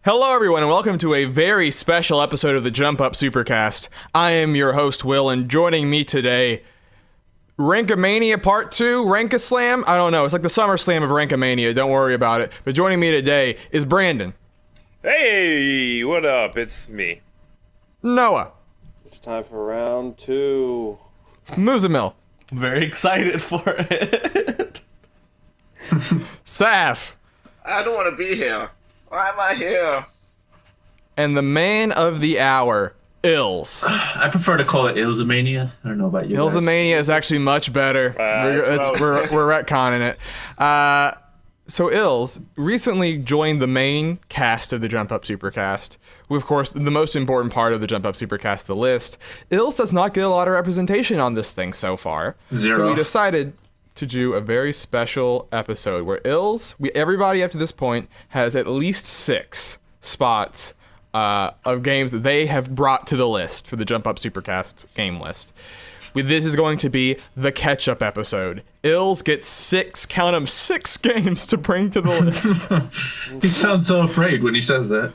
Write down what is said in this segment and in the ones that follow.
Hello everyone and welcome to a very special episode of the Jump Up Supercast. I am your host Will, and joining me today, Rankomania Part 2, Rankaslam? I don't know, it's like the Summer Slam of Rankomania, don't worry about it. But joining me today is Brandon. Hey, what up? It's me. Noah. It's time for round 2. Muzamil. Very excited for it. Saf. I don't want to be here. Why am I here? And the man of the hour, illz. I prefer to call it illzaMania. I don't know about you. illzaMania is actually much better. We're retconning it. So illz recently joined the main cast of the Jump Up Supercast. With, of course, the most important part of the Jump Up Supercast, the list. illz does not get a lot of representation on this thing so far. Zero. So we decided to do a very special episode where illz, everybody up to this point has at least 6 spots of games that they have brought to the list for the Jump Up Supercast game list. This is going to be the catch-up episode. illz gets 6, count 'em, 6 games to bring to the list. He sounds so afraid when he says that.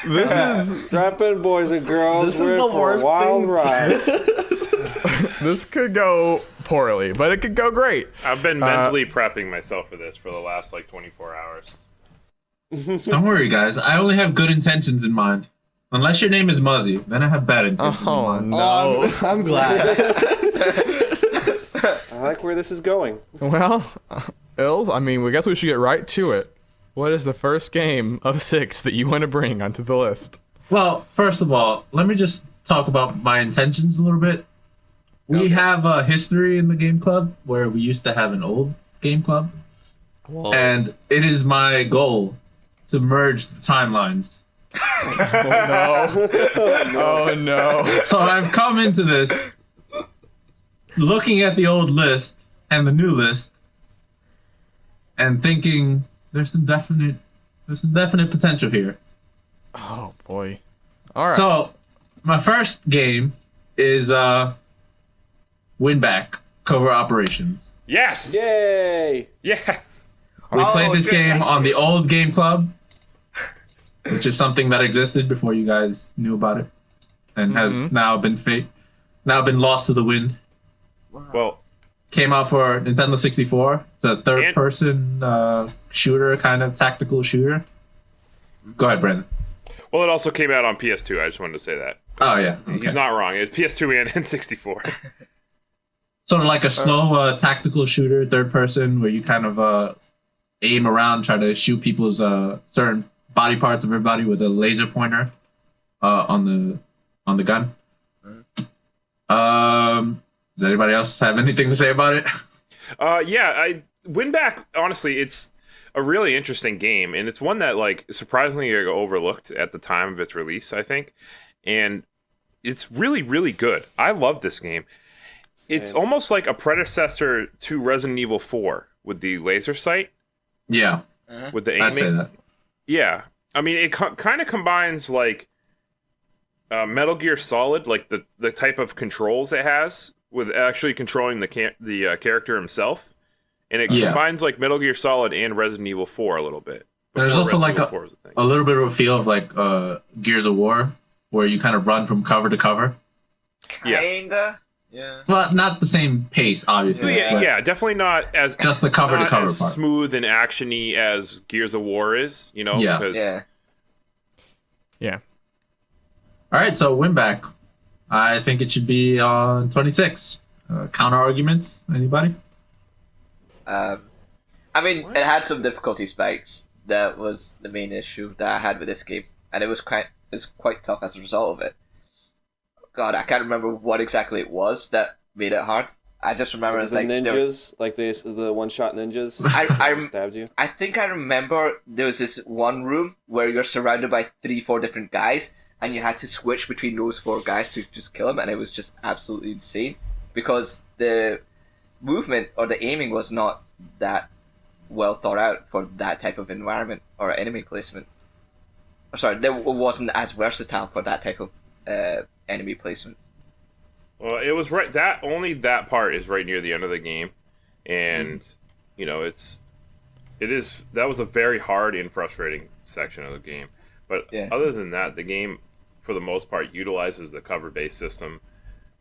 This is... Strap in, boys and girls. This is We're the in for worst a wild thing. ride. This could go poorly, but it could go great. I've been mentally prepping myself for this for the last 24 hours. Don't worry, guys. I only have good intentions in mind. Unless your name is Muzzy, then I have bad intentions in Oh, mind. no. I'm glad. I like where this is going. Well, illz, I mean, we guess we should get right to it. What is the first game of 6 that you want to bring onto the list? Well, first of all, let me just talk about my intentions a little bit. We have a history in the game club where we used to have an old game club. Whoa. And it is my goal to merge the timelines. Oh, no. So I've come into this looking at the old list and the new list and thinking there's some definite potential here. Oh, boy. All right. So my first game is Win Back Covert Operations. Yes! Yay! Yes! We played this good. game on the old game club, which is something that existed before you guys knew about it, and has now been lost to the wind. Well, Came out for Nintendo 64. It's a third-person shooter, kind of tactical shooter. Go ahead, Brandon. it also came out on PS2. I just wanted to say that. Oh yeah, okay. He's not wrong. It's PS2 and N64. Sort of like a slow tactical shooter, third-person, where you kind of aim around, try to shoot people's certain body parts of everybody with a laser pointer on the gun. Does anybody else have anything to say about it? Win Back, honestly, it's a really interesting game, and it's one that surprisingly got overlooked at the time of its release, I think. And it's really, really good. I love this game. It's almost like a predecessor to Resident Evil 4 with the laser sight. Yeah, With the I'd say aiming. that. Yeah. I mean, it kind of combines Metal Gear Solid, the type of controls it has, with actually controlling the character himself. And it combines Metal Gear Solid and Resident Evil 4 a little bit. There's also Resident Evil 4 was a thing. a little bit of a feel of Gears of War, where you kind of run from cover to cover. Yeah. Kinda. Yeah. Well, not the same pace, obviously. Yeah, but yeah, definitely not as Just the cover to not cover as part. smooth and actiony as Gears of War is, Yeah. because Yeah. All right, so Win Back. I think it should be on 26. Counter arguments? Anybody? I mean, it had some difficulty spikes. That was the main issue that I had with this game, and it was quite tough as a result of it. God, I can't remember what exactly it was that made it hard. I just remember Was it's it the like ninjas, the one-shot ninjas I that stabbed you? I think I remember there was this one room where you're surrounded by 3-4 different guys, and you had to switch between those 4 guys to just kill them, and it was just absolutely insane because the movement or the aiming was not that well thought out for that type of environment or enemy placement. Or sorry, it wasn't as versatile for that type of enemy placement. well, it was right that part is right near the end of the game, and that was a very hard and frustrating section of the game. But Yeah. other than that, the game, for the most part, utilizes the cover-based system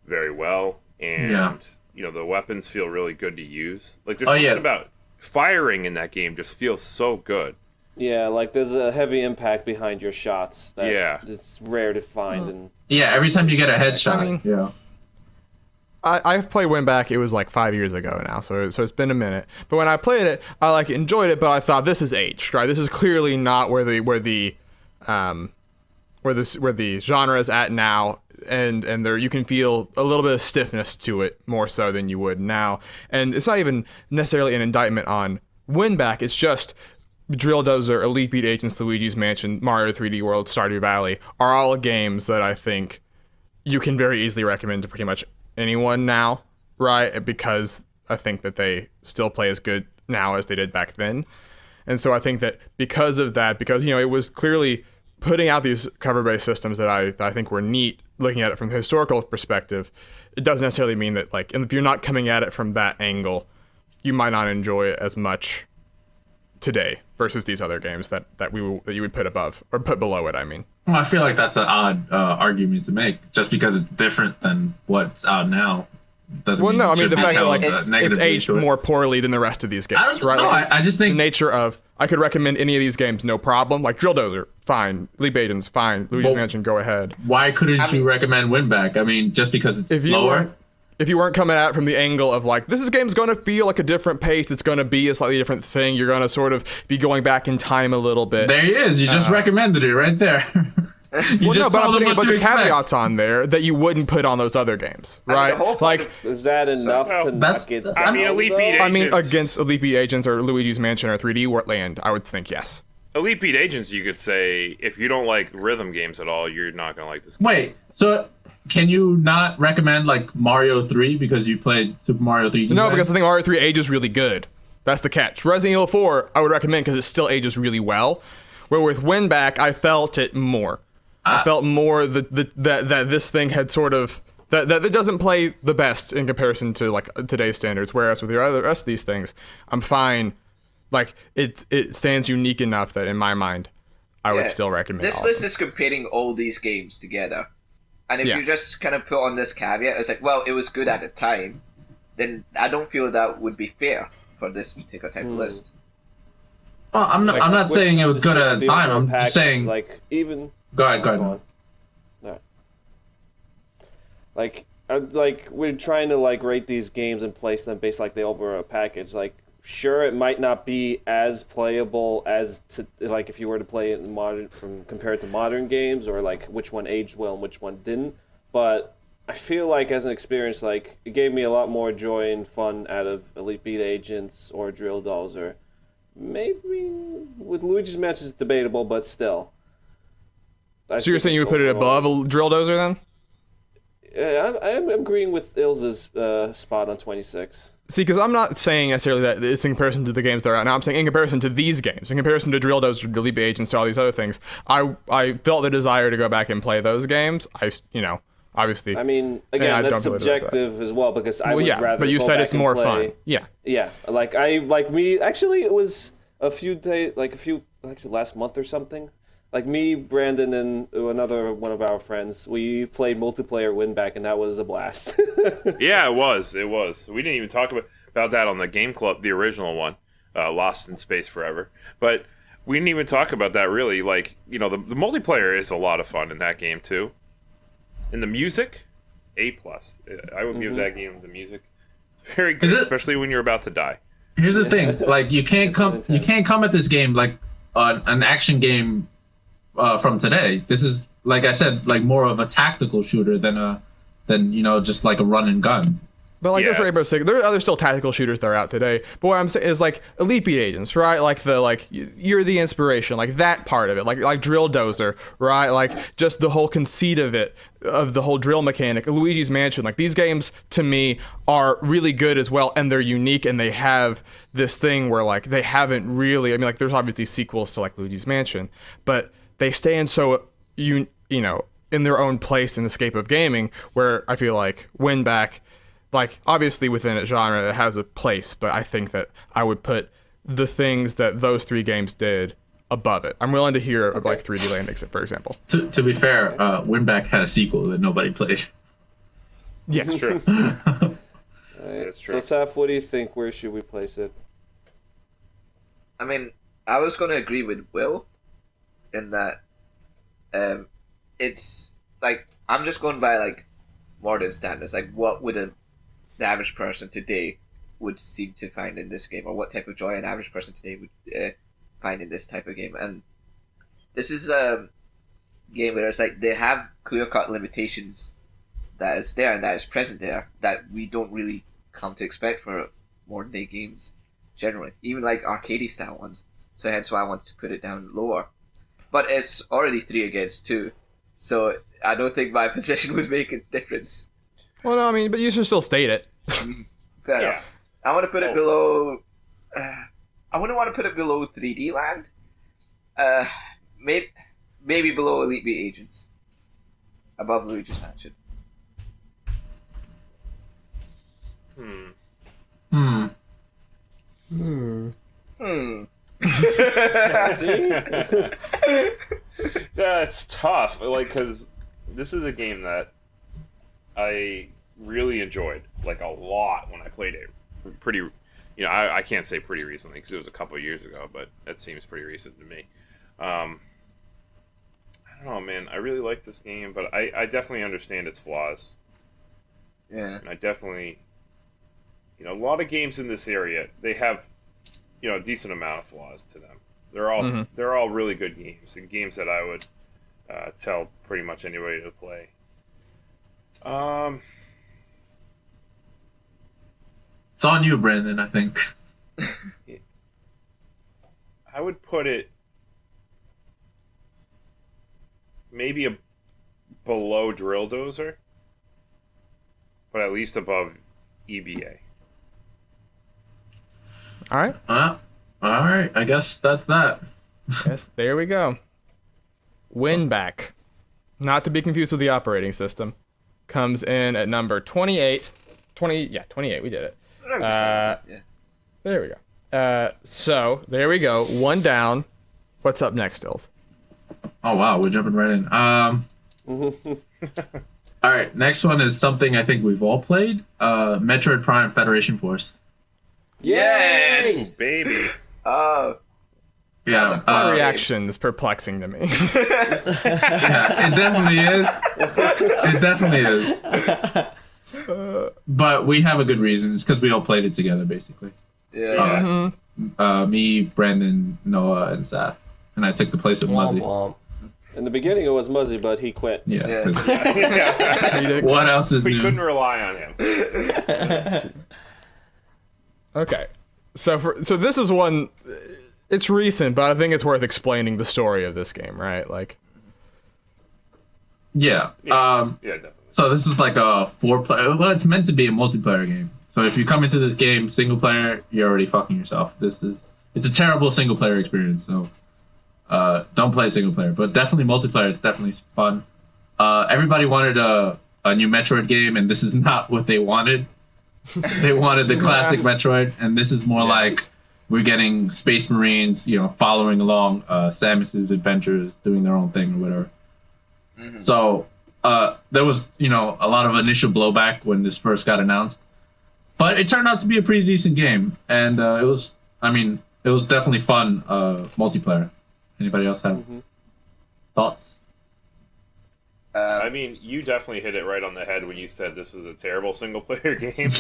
very well, and the weapons feel really good to use. Like there's something about firing in that game just feels so good. Yeah, like there's a heavy impact behind your shots that it's rare to find. And every time you get a headshot. I mean, I've played Win Back. It was like 5 years ago now, so it's been a minute. But when I played it, I enjoyed it. But I thought this is aged, right? This is clearly not where the genre is at now, and there you can feel a little bit of stiffness to it more so than you would now. And it's not even necessarily an indictment on Win Back. It's just Drill Dozer, Elite Beat Agents, Luigi's Mansion, Mario 3D World, Stardew Valley are all games that I think you can very easily recommend to pretty much anyone now, right? Because I think that they still play as good now as they did back then. And so I think that because of that, because, it was clearly putting out these cover-based systems that I think were neat, looking at it from the historical perspective, it doesn't necessarily mean that, and if you're not coming at it from that angle, you might not enjoy it as much today versus these other games that you would put above, or put below it, I mean. Well, I feel like that's an odd argument to make. Just because it's different than what's out now doesn't mean the fact that it's aged to it. more poorly than the rest of these games, right? No, I just think the nature of I could recommend any of these games, no problem. Like Drill Dozer, fine. Leap Agents, fine. Luigi's Mansion, go ahead. Why couldn't you recommend Win Back? I mean, just because it's slower. If you weren't coming at it from the angle of this game's going to feel like a different pace, it's going to be a slightly different thing, you're going to sort of be going back in time a little bit. There he is. You just recommended it right there. But I'm putting a bunch of caveats on there that you wouldn't put on those other games, right? Is that enough to not get? Elite Beat Agents. Against Elite Beat Agents or Luigi's Mansion or 3D Land, I would think yes. Elite Beat Agents, you could say, if you don't like rhythm games at all, you're not going to like this game. Wait, so can you not recommend Mario 3 because you played Super Mario 3? No, because I think Mario 3 ages really good. That's the catch. Resident Evil 4, I would recommend because it still ages really well. Where with Win Back, I felt it more. I felt more that this thing had sort of that it doesn't play the best in comparison to today's standards. Whereas with the rest of these things, I'm fine. It stands unique enough that in my mind, I would still recommend. This list is comparing all these games together, and if you just kind of put on this caveat, it's well, it was good at the time, then I don't feel that would be fair for this particular type of list. Well, I'm not saying it was good at the time. I'm just saying even. Go ahead. Right. We're trying to rate these games and place them based the overall package. Sure, it might not be as playable as if you were to play it in compared to modern games, or which one aged well and which one didn't. But I feel as an experience, it gave me a lot more joy and fun out of Elite Beat Agents or Drill Dozer. Maybe with Luigi's Mansion is debatable, but still. So you're saying you would put it above a Drill Dozer then? Yeah, I'm agreeing with illz's spot on 26. See, because I'm not saying necessarily that it's in comparison to the games that are out now. I'm saying in comparison to these games, in comparison to Drill Dozer, Elite Beat Agents, to all these other things, I felt the desire to go back and play those games. Obviously. I mean, again, that's subjective as well, because I would rather. But you go said back it's more and play. fun. Yeah. Yeah, Actually, it was a few days, last month or something. Me, Brandon, and another one of our friends, we played multiplayer Win Back, and that was a blast. Yeah, it was. We didn't even talk about that on the Game Club, the original one, Lost in Space Forever. But we didn't even talk about that really. The multiplayer is a lot of fun in that game too. And the music, A+. I would give that game the music. It's very good, especially when you're about to die. Here's the thing: you can't come at this game like an action game from today. This is, like I said, more of a tactical shooter than just a run and gun. But that's what everybody's saying. There are other still tactical shooters that are out today. But what I'm saying is Elite Beat Agents, right? You're the inspiration, that part of it, like Drill Dozer, right? Just the whole conceit of it, of the whole drill mechanic. Luigi's Mansion, these games to me are really good as well, and they're unique, and they have this thing where they haven't really. I mean, there's obviously sequels to Luigi's Mansion, but they stand so in their own place in the scape of gaming, where I feel Win Back. Obviously within a genre it has a place, but I think that I would put the things that those three games did above it. I'm willing to hear of like 3D Land Exit, for example. To be fair, Winback had a sequel that nobody played. Yeah, It's true. Alright, That's so true. Saf, what do you think? Where should we place it? I mean, I was going to agree with Will in that it's like I'm just going by like modern standards. Like, what would the average person today would seem to find in this game, or what type of joy an average person today would find in this type of game? And this is a game where it's like they have clear-cut limitations that is there and that is present there that we don't really come to expect for modern day games generally, even like arcadey style ones. So hence why I wanted to put it down lower. But it's already 3 against 2, so I don't think my position would make a difference. Well, no, I mean, but you should still state it. Fair Yeah. enough. I want to put it below. I wouldn't want to put it below 3D Land. Maybe below Elite Beat Agents. Above Luigi's Mansion. See? That's tough. Like, because this is a game that I really enjoyed, like, a lot when I played it. Pretty, I can't say pretty recently because it was a couple of years ago, but that seems pretty recent to me. I don't know, man. I really like this game, but I definitely understand its flaws. Yeah. And I definitely, a lot of games in this area, they have, a decent amount of flaws to them. They're all really good games, and games that I would tell pretty much anybody to play. It's on you, Brandon, I think. I would put it maybe below Drill Dozer, but at least above EBA. All right. All right. I guess that's that. Yes, there we go. Winback, not to be confused with the operating system, comes in at number 28. 28. We did it. Yeah. There we go. So there we go. One down. What's up next, illz? Oh wow, we're jumping right in. All right, next one is something I think we've all played. Metroid Prime Federation Force. Yes! Ooh, baby. Oh. Yeah, That reaction is perplexing to me. yeah, it definitely is. But we have a good reason. It's because we all played it together, basically. Yeah. Me, Brandon, Noah, and Seth. And I took the place of Womp Muzzy. womp. In the beginning, it was Muzzy, but he quit. Yeah. Yeah. What else is We new? couldn't rely on him. Okay. So this is one. It's recent, but I think it's worth explaining the story of this game, right? Like. Yeah. Yeah, definitely. So this is like a 4-player. Well, it's meant to be a multiplayer game. So if you come into this game single player, you're already fucking yourself. It's a terrible single player experience. So don't play single player, but definitely multiplayer. It's definitely fun. Everybody wanted a new Metroid game, and this is not what they wanted. They wanted the classic Metroid, and this is more like we're getting Space Marines, following along Samus's adventures, doing their own thing or whatever. Mm-hmm. So there was, a lot of initial blowback when this first got announced, but it turned out to be a pretty decent game, and it was definitely fun multiplayer. Anybody else have thoughts? I mean, you definitely hit it right on the head when you said this was a terrible single-player game.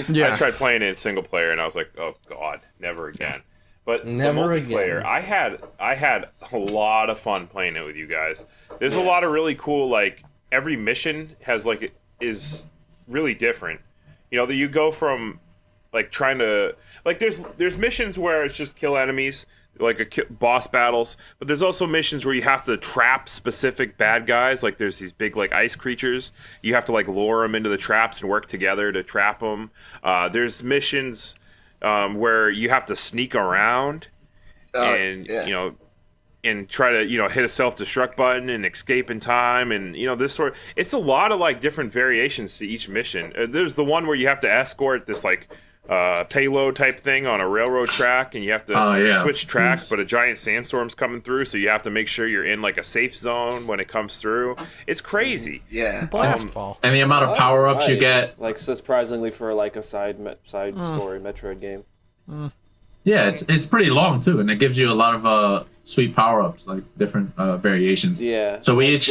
Yeah. I tried playing it in single-player, and I was like, oh, God, never again. But Never the multiplayer, again. I had a lot of fun playing it with you guys. There's a lot of really cool, like, every mission is really different. That you go from, like, trying to... Like, there's missions where it's just kill enemies, like boss battles, but there's also missions where you have to trap specific bad guys. Like there's these big like ice creatures. You have to like lure them into the traps and work together to trap them. There's missions where you have to sneak around and and try to hit a self-destruct button and escape in time, and this sort. It's a lot of like different variations to each mission. There's the one where you have to escort this like payload type thing on a railroad track, and you have to switch tracks, but a giant sandstorm's coming through, so you have to make sure you're in like a safe zone when it comes through. It's crazy. Yeah. Blast ball. And the amount of power-ups you get. Like, surprisingly for like a side story Metroid game. Yeah, it's pretty long too, and it gives you a lot of sweet power-ups, like different variations. Yeah. So we like each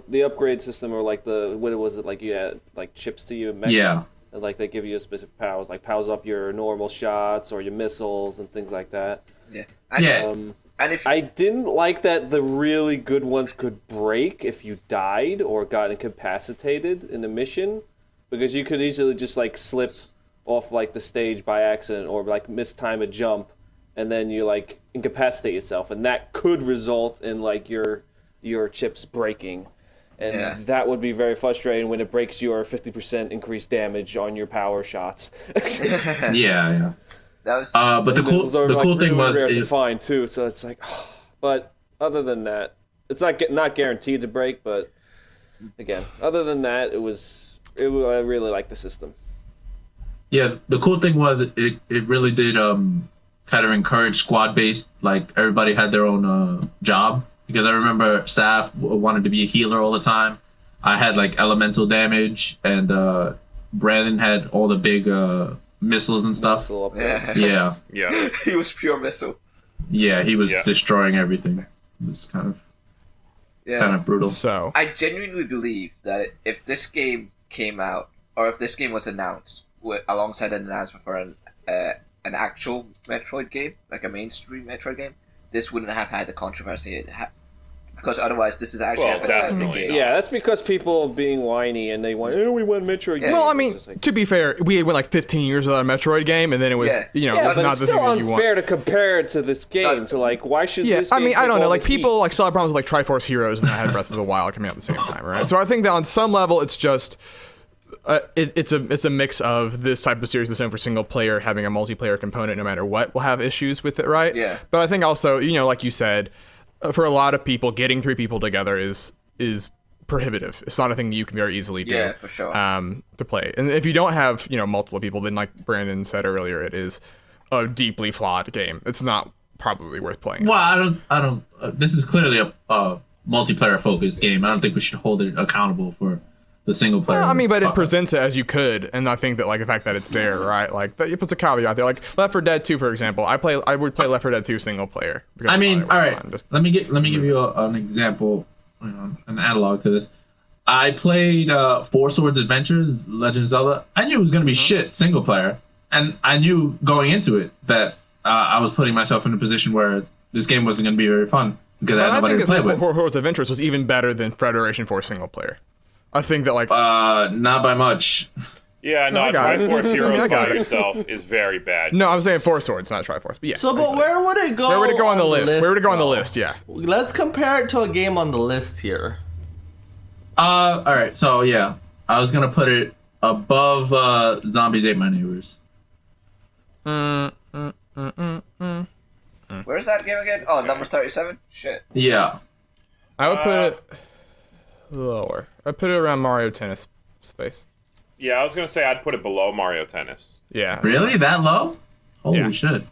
the upgrade system, or like what was it, like you had like chips to your mech? Yeah. And like they give you a specific powers, like powers up your normal shots or your missiles and things like that. Yeah. And I didn't like that the really good ones could break if you died or got incapacitated in the mission, because you could easily just like slip off like the stage by accident or like mistime a jump, and then you like incapacitate yourself, and that could result in like your chips breaking. And that would be very frustrating when it breaks your 50% increased damage on your power shots. yeah. That was. But the cool really thing was rare to find too. So it's like, but other than that, it's not guaranteed to break. But again, other than that, I really like the system. Yeah, the cool thing was it really did kind of encourage squad based. Like everybody had their own job. Because I remember Saf wanted to be a healer all the time. I had like elemental damage, and Brandon had all the big missiles and stuff. Missile upgrades. Yeah. He was pure missile. Yeah, he was destroying everything. It was kind of brutal. So I genuinely believe that if this game came out, or if this game was announced alongside an announcement for an actual Metroid game, like a mainstream Metroid game, this wouldn't have had the controversy it had. Because otherwise, this is actually a fantastic definitely game. Yeah, that's because people being whiny and they want, we want Metroid games. well, I mean, It's just like, to be fair, we went like 15 years without a Metroid game, and then it was but not it's the still thing that you want. unfair to compare it to this game. To like, why should Yeah, this game I mean, I take don't know. all Like the people heat? like still have problems with like Triforce Heroes, and I had Breath of the Wild coming out at the same time, right? So I think that on some level, it's just it's a mix of this type of series that's known for single player having a multiplayer component, no matter what, will have issues with it, right? Yeah. But I think also, like you said, for a lot of people, getting 3 people together is prohibitive. It's not a thing that you can very easily do. Yeah, for sure. To play, and if you don't have multiple people, then like Brandon said earlier, it is a deeply flawed game. It's not probably worth playing. Well, I don't. This is clearly a multiplayer focused game. I don't think we should hold it accountable for the single player. Well, I mean, but it presents it as you could, and I think that like the fact that it's there, right? Like that, it puts a caveat there. Like Left 4 Dead 2, for example. I would play Left 4 Dead 2 single player. I mean, all right. Let me give you an example, an analog to this. I played 4 Swords Adventures, Legend of Zelda. I knew it was gonna be shit single player, and I knew going into it that I was putting myself in a position where this game wasn't gonna be very fun because I had nobody to play with. 4 Swords Adventures was even better than Federation Force single player. I think that like not by much. Yeah, no, I got it. Triforce Heroes I got by it. yourself is very bad. No, I'm saying 4 Swords, not Triforce. But yeah. So, but where would it go? Where would it go on the list? Where would it go on the though? list? Yeah. Let's compare it to a game on the list here. All right. So yeah, I was gonna put it above Zombies Ate My Neighbors. Where's that game again? Oh, number 37? Shit. Yeah. I would put it lower. I'd put it around Mario Tennis space. Yeah, I was gonna say I'd put it below Mario Tennis. Yeah. Really? That low? Holy Yeah. shit.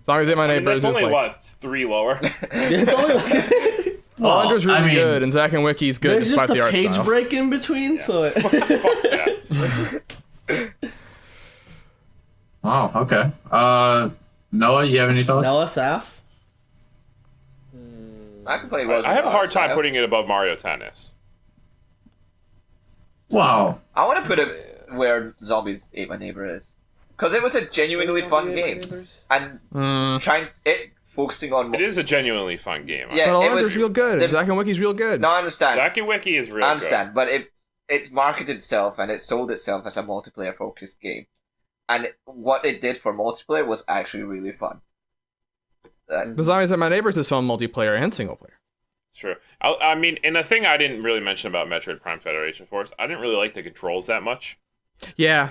Zombies Ate My I mean, Neighbors that's is only like... what 3 lower. It's only Wander's really I mean, good, and Zack and Wiki's good there's despite just the a art page style. break in between, so it, Fuck that. Oh, okay. Noah, you have any thoughts? Noah Saf. I can play Rose. I have a hard time putting it above Mario Tennis. Wow. I want to put it where Zombies Ate My Neighbor is. Because it was a genuinely fun game. And focusing on... It is a genuinely fun game. Yeah, But it Wander's was real good, and the- Zack and Wiki's real good. No, I understand. Zack and Wiki is real I understand, but it marketed itself and it sold itself as a multiplayer focused game. And what it did for multiplayer was actually really fun. The Zombies Ate My Neighbors is fun multiplayer and single player. It's true. I mean, and the thing I didn't really mention about Metroid Prime Federation Force, I didn't really like the controls that much. Yeah.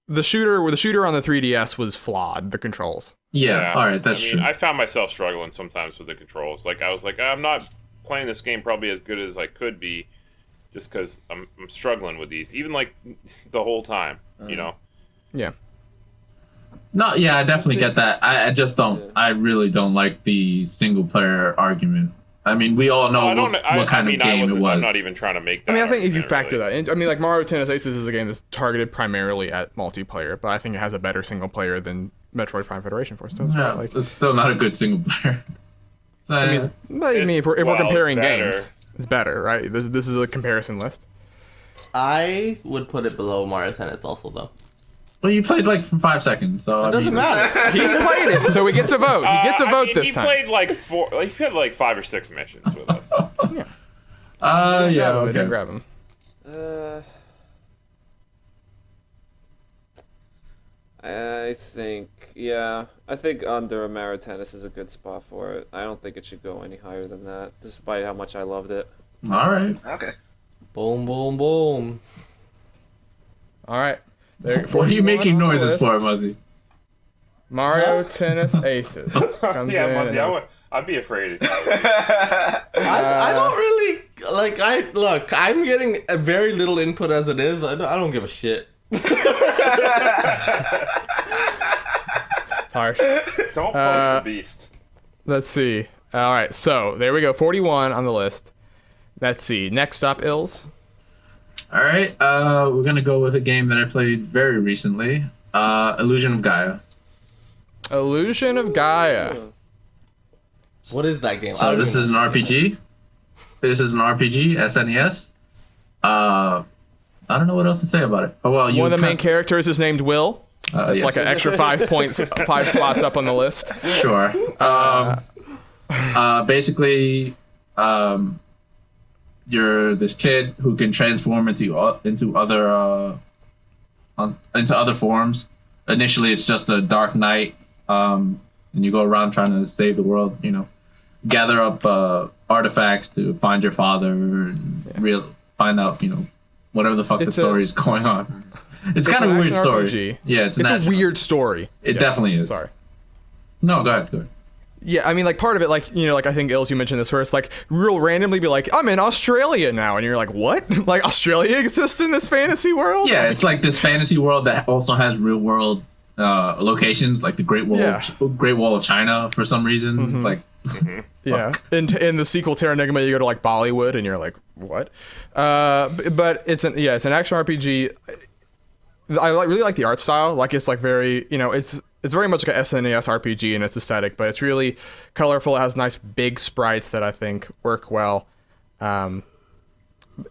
The shooter on the 3DS was flawed, the controls. Yeah, all right, that's I mean, true. I found myself struggling sometimes with the controls. Like, I was like, I'm not playing this game probably as good as I could be, just because I'm struggling with these, even like the whole time, you know? Yeah. No, yeah, I definitely get that. I just don't. I really don't like the single player argument. I mean, we all know what kind of game it was. I'm not even trying to make that. I mean, I think if you argument, factor really. that in, I mean, like Mario Tennis Aces is a game that's targeted primarily at multiplayer, but I think it has a better single player than Metroid Prime Federation Force does. Yeah, Right? Like, it's still not a good single player. I mean, if we're well, comparing it's better. games, it's better, right? This is a comparison list. I would put it below Mario Tennis also, though. Well, you played like for 5 seconds, so It doesn't matter. He played it, so he gets a vote. He gets a vote this he time. played like 4. Like, he had like 5 or 6 missions with us. yeah, Grab him, okay. grab him. I think under Mario Tennis is a good spot for it. I don't think it should go any higher than that, despite how much I loved it. All right. Okay. Boom, boom, boom. All right. There, What are you 41 making on the noises list. for, Muzzy? Mario Tennis Aces comes Yeah, in. Muzzy, and- I'd be afraid. I don't really like. I'm getting a very little input as it is. I don't give a shit. It's harsh. Don't poke the beast. Let's see. All right, so there we go. 41 on the list. Let's see. Next up, illz. All right. We're gonna go with a game that I played very recently. Illusion of Gaia. Illusion of Gaia. What is that game? So this is an RPG. This is an RPG, SNES. I don't know what else to say about it. Oh well, you One of the main characters is named Will. It's yeah. like an extra 5 points, 5 spots up on the list. Sure. Basically, you're this kid who can transform into other forms. Initially, it's just a dark knight, and you go around trying to save the world. You know, gather up artifacts to find your father and find out whatever the fuck the story is going on. It's kind of a weird story. RPG. Yeah, It's a weird story. It definitely is. Sorry. No, go ahead. Yeah, I mean, like, part of it, like, like, I think, illz, you mentioned this, where it's, like, real randomly be like, I'm in Australia now, and you're like, what? Like, Australia exists in this fantasy world? Yeah, it's like this fantasy world that also has real world locations, like the Great Wall of China for some reason. Mm-hmm. Like, yeah. In the sequel Terranigma, you go to, like, Bollywood, and you're like, what? But it's an action RPG. I really like the art style. Like, it's, like, very, it's very much like an SNES RPG in its aesthetic, but it's really colorful. It has nice big sprites that I think work well. I mean,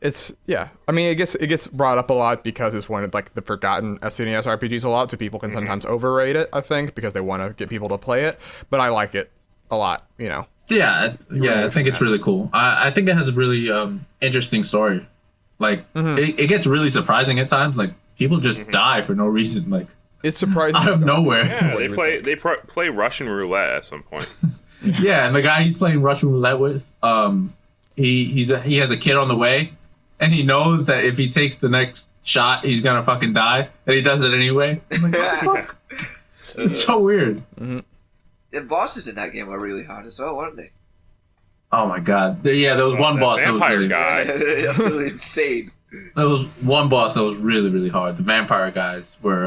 it gets brought up a lot because it's one of like the forgotten SNES RPGs a lot, so people can sometimes overrate it, I think, because they want to get people to play it. But I like it a lot, Yeah, I think it's really cool. I think it has a really interesting story. Like, it gets really surprising at times. Like, people just die for no reason. Like, it's surprising out of nowhere. Yeah, they play Russian roulette at some point. Yeah, and the guy he's playing Russian roulette with, he has a kid on the way, and he knows that if he takes the next shot, he's gonna fucking die, and he does it anyway. I'm like, what the fuck? It's so weird. The bosses in that game were really hard as well, weren't they? Oh my god. There was one boss that was vampire really guy. Absolutely insane. There was one boss that was really, really hard. The vampire guys were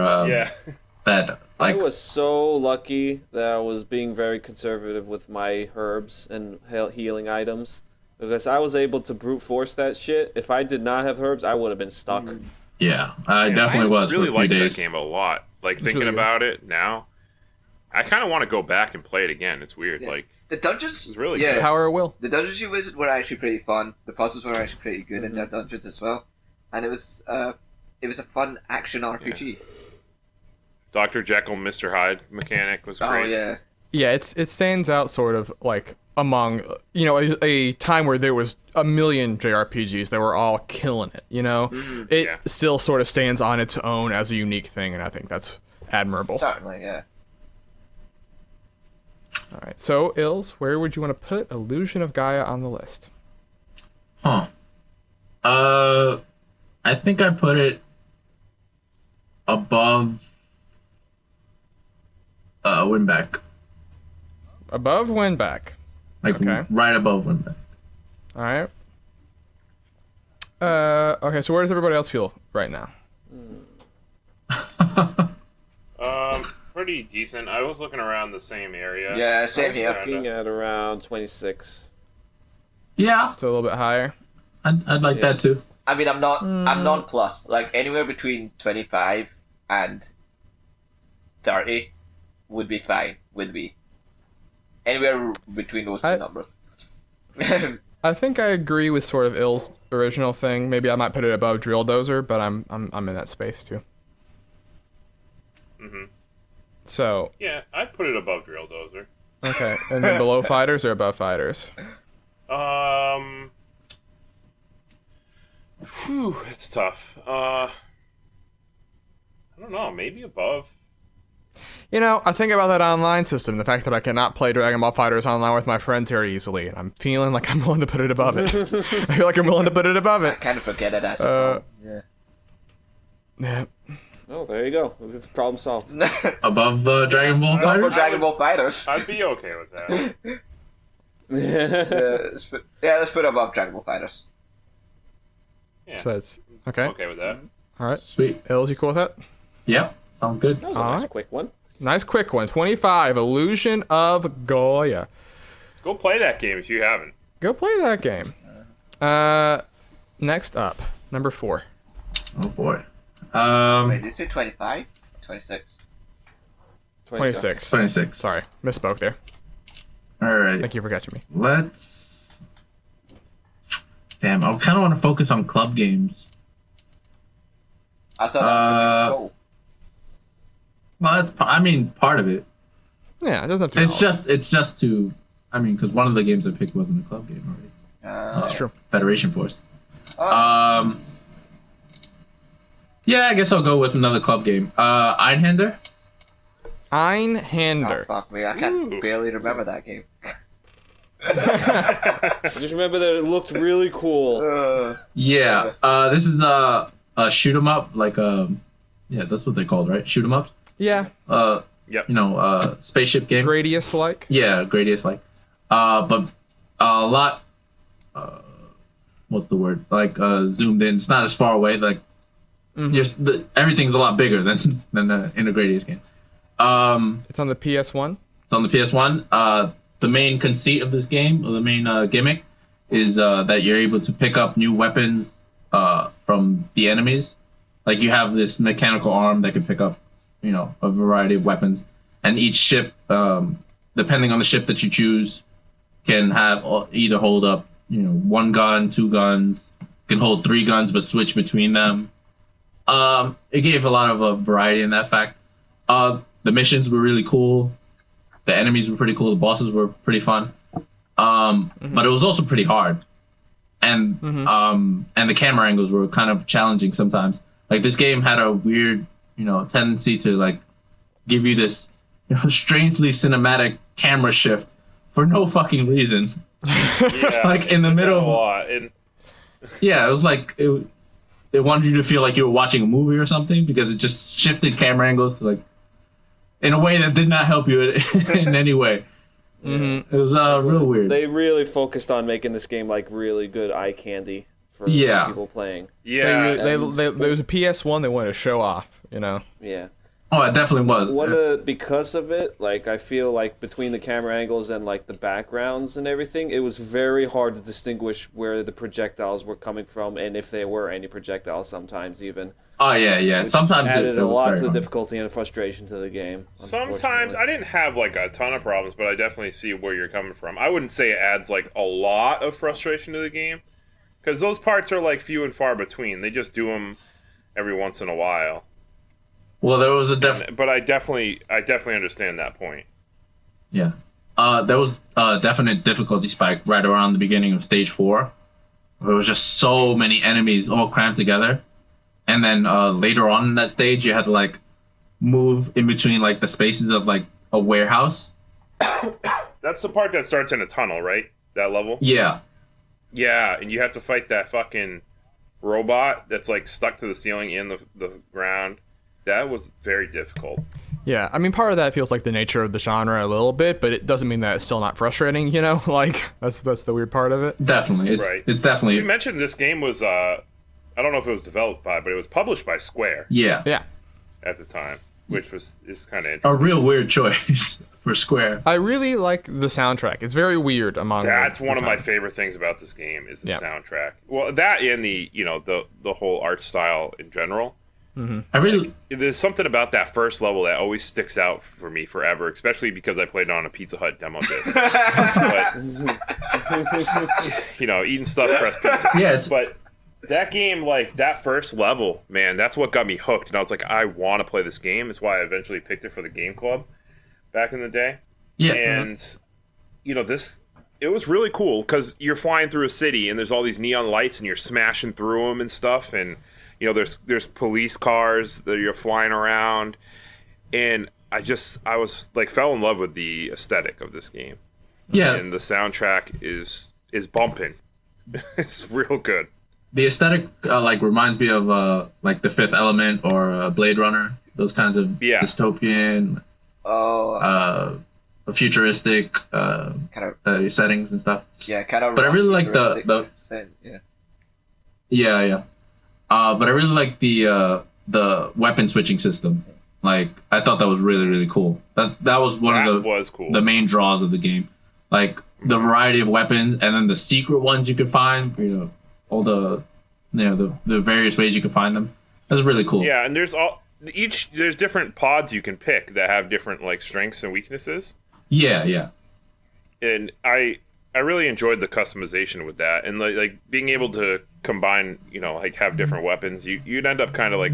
that I like was so lucky that I was being very conservative with my herbs and healing items, because I was able to brute force that shit. If I did not have herbs, I would have been stuck. I definitely was really for a few like days. that game a lot. Like, thinking really good. about it now, I kind of want to go back and play it again. It's weird. Yeah. Like, The dungeons, it's really yeah. good. Power of will. The dungeons you visit were actually pretty fun. The puzzles were actually pretty good in their dungeons as well, and it was a fun action RPG. Dr. Jekyll, Mr. Hyde mechanic was great. Oh yeah, Yeah, it stands out sort of like among a time where there was a million JRPGs that were all killing it. It Yeah. still sort of stands on its own as a unique thing, and I think that's admirable. certainly, yeah. All right, so illz, where would you want to put Illusion of Gaia on the list? Huh. I think I put it above Winback. Above Winback. Like Okay. right above Winback. All right. Okay, so where does everybody else feel right now? pretty decent. I was looking around the same area. Yeah, same here. Looking at around 26. Yeah, It's a little bit higher. I'd like that too. I mean, I'm non-plus. Like, anywhere between 25 and 30 would be fine with me. Anywhere between those two numbers. I think I agree with sort of ill's original thing. Maybe I might put it above Drill Dozer, but I'm in that space too. Mhm. So Yeah, I'd put it above Drill Dozer. okay, and then below Fighters or above Fighters? Whew, it's tough. I don't know, maybe above. You know, I think about that online system, the fact that I cannot play Dragon Ball FighterZ online with my friends very easily, and I'm feeling like I'm willing to put it above it. I feel like I'm willing to put it above I it. kind of forget it as well. Yeah. Yeah. Oh, there you go. Problem solved. Above Dragon Ball For Fighters? Dragon Ball Fighters. I'd be okay with that. Let's put it above Dragon Ball Fighters. Yeah, So that's okay. okay with that. All right. Sweet. Ills, you cool with that? Yep, sounds good. That was a nice Alright. quick one. Nice quick one. 25, Illusion of Goya. Go play that game if you haven't. Go play that game. Next up, number 4. Oh boy. Wait, did you say 25? 26. 26. 26. Sorry, misspoke there. Alright. Thank you for catching me. Let's. Damn, I kind of want to focus on club games. I thought that was Well, that's part of it. Yeah, it doesn't have to be all. It's just to, because one of the games I picked wasn't a club game already. That's true. Federation Force. Yeah, I guess I'll go with another club game. Einhander. Oh, Einhander. fuck me, I can barely remember that game. I just remember that it looked really cool. Yeah. This is a shoot 'em up, like yeah, that's what they're called, right? Shoot 'em ups. Yeah, Yep. Spaceship game. Gradius-like. Yeah, Gradius like. But a lot. What's the word? Like zoomed in. It's not as far away. Like, everything's a lot bigger than in a Gradius game. It's on the PS1. It's on the PS1. The main conceit of this game, or the main gimmick, is that you're able to pick up new weapons from the enemies. Like, you have this mechanical arm that can pick up, a variety of weapons. And each ship, depending on the ship that you choose, can have either hold up, 1 gun, 2 guns, can hold 3 guns, but switch between them. It gave a lot of variety in that fact. The missions were really cool. The enemies were pretty cool. The bosses were pretty fun. But it was also pretty hard. And and the camera angles were kind of challenging sometimes. Like, this game had a weird, tendency to, like, give you this strangely cinematic camera shift for no fucking reason. Yeah, Like, in the middle. a lot. And Yeah, it was like it wanted you to feel like you were watching a movie or something, because it just shifted camera angles to, like, in a way that did not help you in any way. It was real weird. They really focused on making this game like really good eye candy for Yeah. people playing. yeah, There was a PS1 they wanted to show off, Yeah. Oh, it definitely was. Because of it, like, I feel like between the camera angles and like the backgrounds and everything, it was very hard to distinguish where the projectiles were coming from and if there were any projectiles sometimes even. Oh yeah. Which Sometimes added it a was lot very to the hard. difficulty and frustration to the game. sometimes unfortunately. I didn't have like a ton of problems, but I definitely see where you're coming from. I wouldn't say it adds like a lot of frustration to the game, because those parts are like few and far between. They just do them every once in a while. Well, there was a But I definitely understand that point. yeah. There was a definite difficulty spike right around the beginning of stage 4. There was just so many enemies all crammed together, and then later on in that stage, you had to, like, move in between, like, the spaces of, like, a warehouse. That's the part that starts in a tunnel, right? That level? Yeah. Yeah, and you have to fight that fucking robot that's like stuck to the ceiling in the ground. That was very difficult. Yeah, I mean, part of that feels like the nature of the genre a little bit, but it doesn't mean that it's still not frustrating, Like, that's the weird part of it. Definitely. Right. It's definitely. You mentioned this game was, I don't know if it was developed by, but it was published by Square Yeah. Yeah. at the time. which is kind of A interesting. real weird choice for Square. I really like the soundtrack. It's very weird among. That's the one of my time. favorite things about this game is the Yeah. soundtrack. Well, that and the the whole art style in general. I really, There's something about that first level that always sticks out for me forever, especially because I played it on a Pizza Hut demo disc. But, eating stuffed crust pizza. yeah, But that game, like that first level, man, that's what got me hooked. And I was like, I want to play this game. It's why I eventually picked it for the game club back in the day. yeah. And it was really cool because you're flying through a city and there's all these neon lights and you're smashing through them and stuff. And there's police cars that you're flying around. And I was like fell in love with the aesthetic of this game. Yeah, And the soundtrack is bumping. It's real good. the aesthetic reminds me of like The Fifth Element or Blade Runner. Those kinds of dystopian, futuristic kind of settings and stuff. kind of. But I really like the yeah. But I really like the weapon switching system. Like I thought that was really really cool. That was one That of was cool. the main draws of the game. Like the variety of weapons and then the secret ones you could find. All the the various ways you could find them. That's really cool. Yeah, and there's different pods you can pick that have different like strengths and weaknesses. Yeah. And I really enjoyed the customization with that, and like being able to combine, like have different weapons. You'd end up kind of like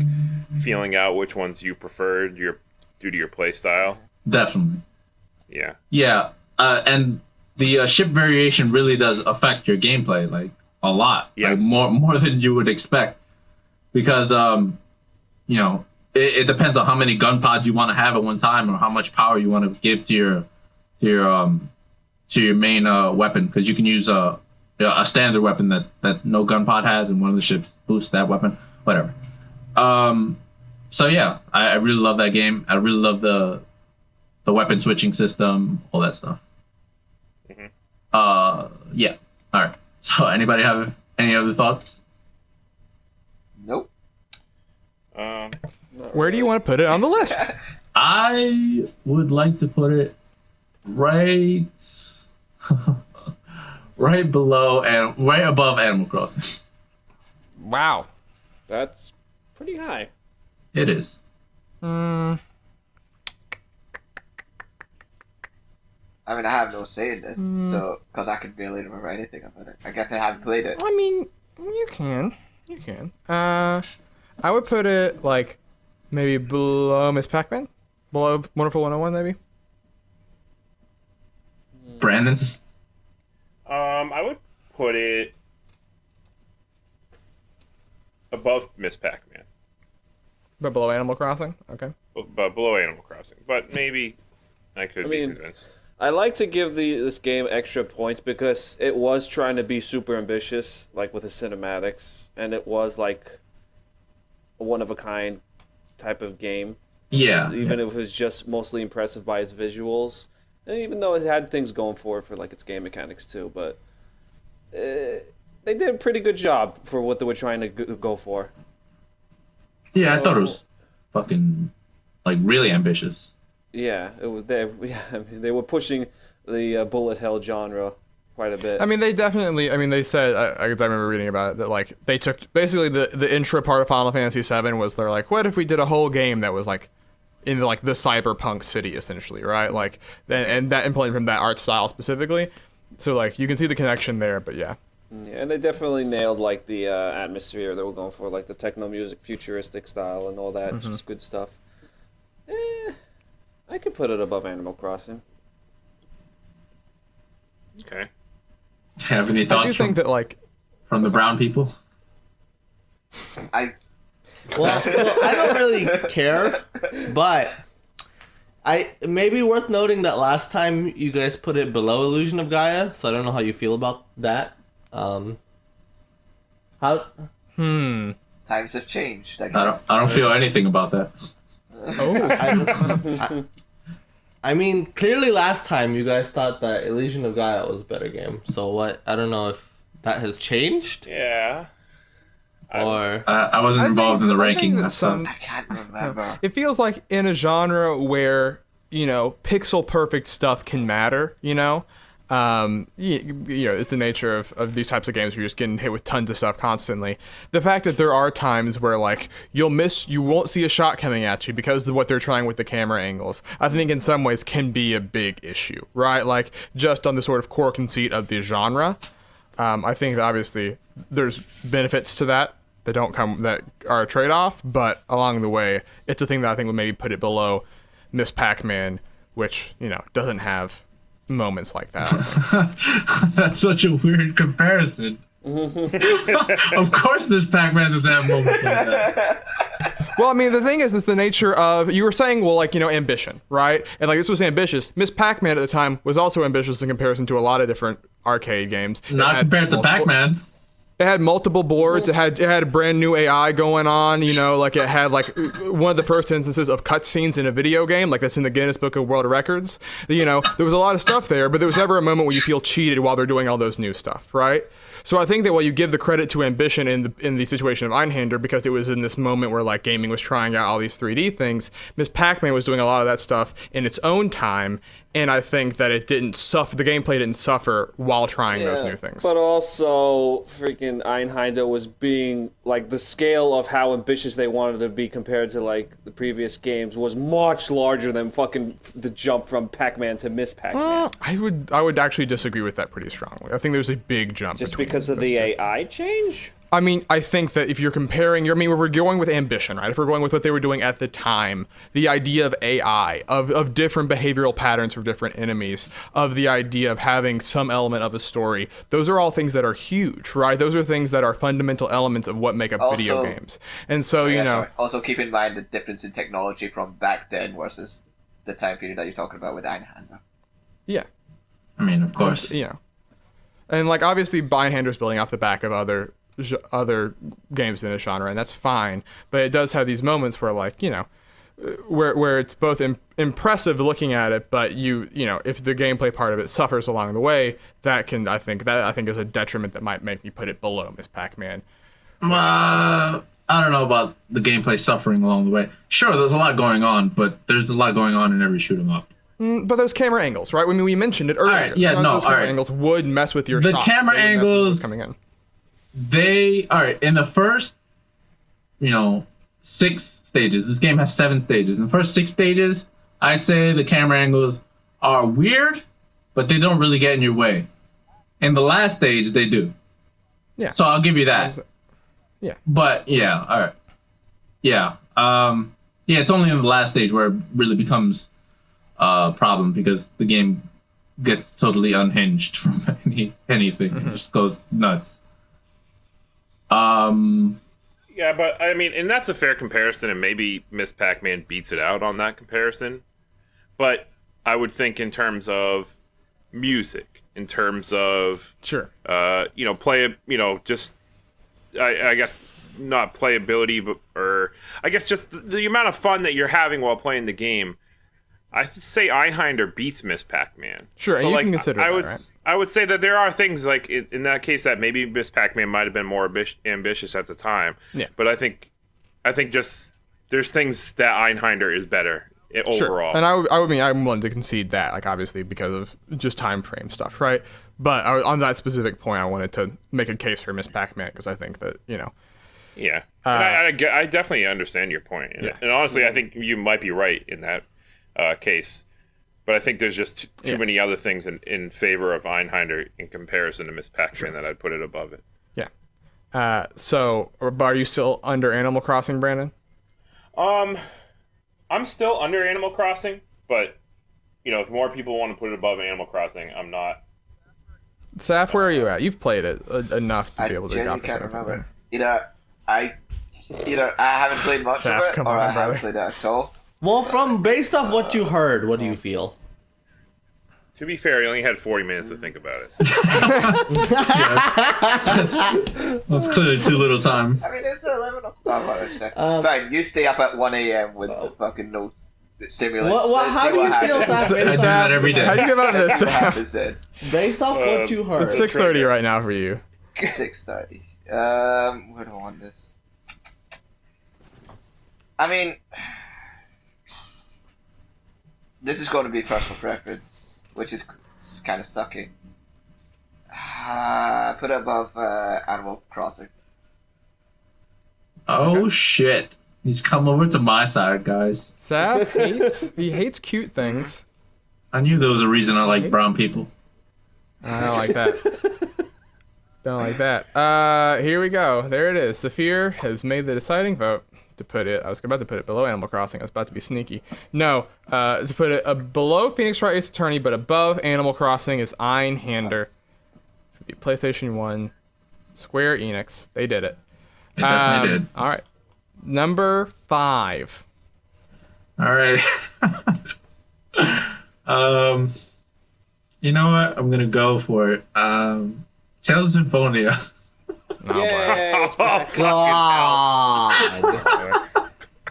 feeling out which ones you preferred due to your play style. Definitely. Yeah. Yeah, and the ship variation really does affect your gameplay like a lot. Yes. Like more than you would expect, because it depends on how many gun pods you want to have at one time or how much power you want to give to your main weapon, because you can use a standard weapon that no gun pod has, and one of the ships boosts that weapon, whatever. So yeah, I really love that game. I really love the weapon switching system, all that stuff. Yeah. All right. So anybody have any other thoughts? Nope. Where do you want to put it on the list? I would like to put it right below and right above Animal Crossing. Wow. That's pretty high. It is. I mean, I have no say in this, so because I can barely remember anything about it. I guess I haven't played it. I mean, you can. I would put it like maybe below Miss Pac-Man, below Wonderful 101, maybe. Brandon? I would put it above Miss Pac-Man, But below Animal Crossing, okay. but below Animal Crossing. But maybe I could be convinced. I like to give this game extra points because it was trying to be super ambitious, like with the cinematics, and it was like a one-of-a-kind type of game. Yeah. Even if it was just mostly impressive by its visuals, and even though it had things going for it for like its game mechanics too, but they did a pretty good job for what they were trying to go for. Yeah, I thought it was fucking, like, really ambitious. Yeah, it was. They were pushing the bullet hell genre quite a bit. I mean, they definitely. I mean, they said. I remember reading about it that like they took basically the intro part of Final Fantasy VII was they're like, what if we did a whole game that was like in like the cyberpunk city essentially, right? Like, and that implemented from that art style specifically. So like you can see the connection there, but yeah. Yeah, and they definitely nailed like the atmosphere they were going for, like the techno music, futuristic style, and all that. Just good stuff. I could put it above Animal Crossing. Okay. Have any I thoughts do think that like from the brown people? I Well, so I don't really care, but I maybe worth noting that last time you guys put it below Illusion of Gaia, so I don't know how you feel about that. How? times have changed. I guess. I don't feel anything about that. I mean, clearly last time you guys thought that Illusion of Gaia was a better game. So what? I don't know if that has changed. Yeah. Or I wasn't involved in the ranking. That some, I can't remember. it feels like in a genre where, pixel perfect stuff can matter, it's the nature of these types of games where you're just getting hit with tons of stuff constantly. The fact that there are times where like you won't see a shot coming at you because of what they're trying with the camera angles, I think in some ways can be a big issue, right? Like just on the sort of core conceit of the genre. I think that obviously there's benefits to that that are a trade-off, but along the way, it's a thing that I think would maybe put it below Miss Pac-Man, which, doesn't have moments like that. That's such a weird comparison. Of course this Pac-Man doesn't have moments like that. Well, I mean, the thing is, it's the nature of, you were saying, well, like, ambition, right? And like, this was ambitious. Miss Pac-Man at the time was also ambitious in comparison to a lot of different arcade games. Not compared to Pac-Man. It had multiple boards. It had a brand new AI going on. Like it had like one of the first instances of cutscenes in a video game, like that's in the Guinness Book of World Records. There was a lot of stuff there, but there was never a moment where you feel cheated while they're doing all those new stuff, right? So I think that while you give the credit to ambition in the situation of Einhander, because it was in this moment where like gaming was trying out all these 3D things, Miss Pac-Man was doing a lot of that stuff in its own time. And I think that it didn't suffer. The gameplay didn't suffer while trying those new things. But also, freaking Einhander was being like the scale of how ambitious they wanted to be compared to like the previous games was much larger than fucking the jump from Pac-Man to Miss Pac-Man. I would actually disagree with that pretty strongly. I think there's a big jump. Just because of the AI change? I mean, I think that if you're comparing, we're going with ambition, right? If we're going with what they were doing at the time, the idea of AI, of different behavioral patterns for different enemies, of the idea of having some element of a story, those are all things that are huge, right? Those are things that are fundamental elements of what make up video games. And so, Also keep in mind the difference in technology from back then versus the time period that you're talking about with Einhander. Yeah. I mean, of course. And like, obviously, Einhander's building off the back of other games in a genre, and that's fine, but it does have these moments where like where it's both impressive looking at it, but if the gameplay part of it suffers along the way, I think is a detriment that might make me put it below Miss Pac-Man. I don't know about the gameplay suffering along the way. Sure, there's a lot going on, but there's a lot going on in every shoot 'em up. But those camera angles, right? I mean, we mentioned it earlier. Right, yeah, those camera angles would mess with your shots. The camera angles coming in. In the first 6 stages, this game has 7 stages. In the first 6 stages, I'd say the camera angles are weird, but they don't really get in your way. In the last stage, they do. Yeah. So I'll give you that. Yeah. But yeah, all right. Yeah. It's only in the last stage where it really becomes a problem because the game gets totally unhinged from anything. It just goes nuts. Yeah, but I mean, and that's a fair comparison, and maybe Miss Pac-Man beats it out on that comparison. But I would think in terms of music, in terms of I guess not playability, but I guess just the amount of fun that you're having while playing the game. I say Einhander beats Miss Pac-Man. Sure, so and you can consider that, right? I would say that there are things, like, in that case, that maybe Miss Pac-Man might have been more ambitious at the time. Yeah. But I think just there's things that Einhander is better overall. Sure. And I'm willing to concede that, like, obviously, because of just time frame stuff, right? But on that specific point, I wanted to make a case for Miss Pac-Man, because I think that, Yeah. I definitely understand your point. And honestly, I think you might be right in that case, but I think there's just too many other things in favor of Einhander in comparison to Miss Pac-Man that I'd put it above it. Yeah. So, are you still under Animal Crossing, Brandon? I'm still under Animal Crossing, but if more people want to put it above Animal Crossing, I'm not. Saf, where are you at? You've played it enough to be able to. I can't remember. Either I haven't played much of it, or I haven't played it at all. Well, based off what you heard, what do you feel? To be fair, he only had 40 minutes to think about it. That's clearly too little time. I mean, it's 11 o'clock. Fine, you stay up at 1 a.m. with the fucking no stimulants. How do you feel, Saf? I do that every day. How do you feel about this? Based off what you heard. It's 6:30 right now for you. 6:30. Where do I want this? I mean, this is going to be personal preference, which is kind of sucky. Put it above Animal Crossing. Oh shit! He's come over to my side, guys. Seth hates cute things. I knew there was a reason I like brown people. I don't like that. Don't like that. Here we go. There it is. Saphir has made the deciding vote to put it. I was about to put it below Animal Crossing. I was about to be sneaky. No, to put it below Phoenix Wright Ace Attorney, but above Animal Crossing is Einhander. PlayStation 1, Square Enix. They did it. They definitely did. All right. Number 5. All right. You know what? I'm gonna go for it. Tales of Symphonia. Yay, it's back. God.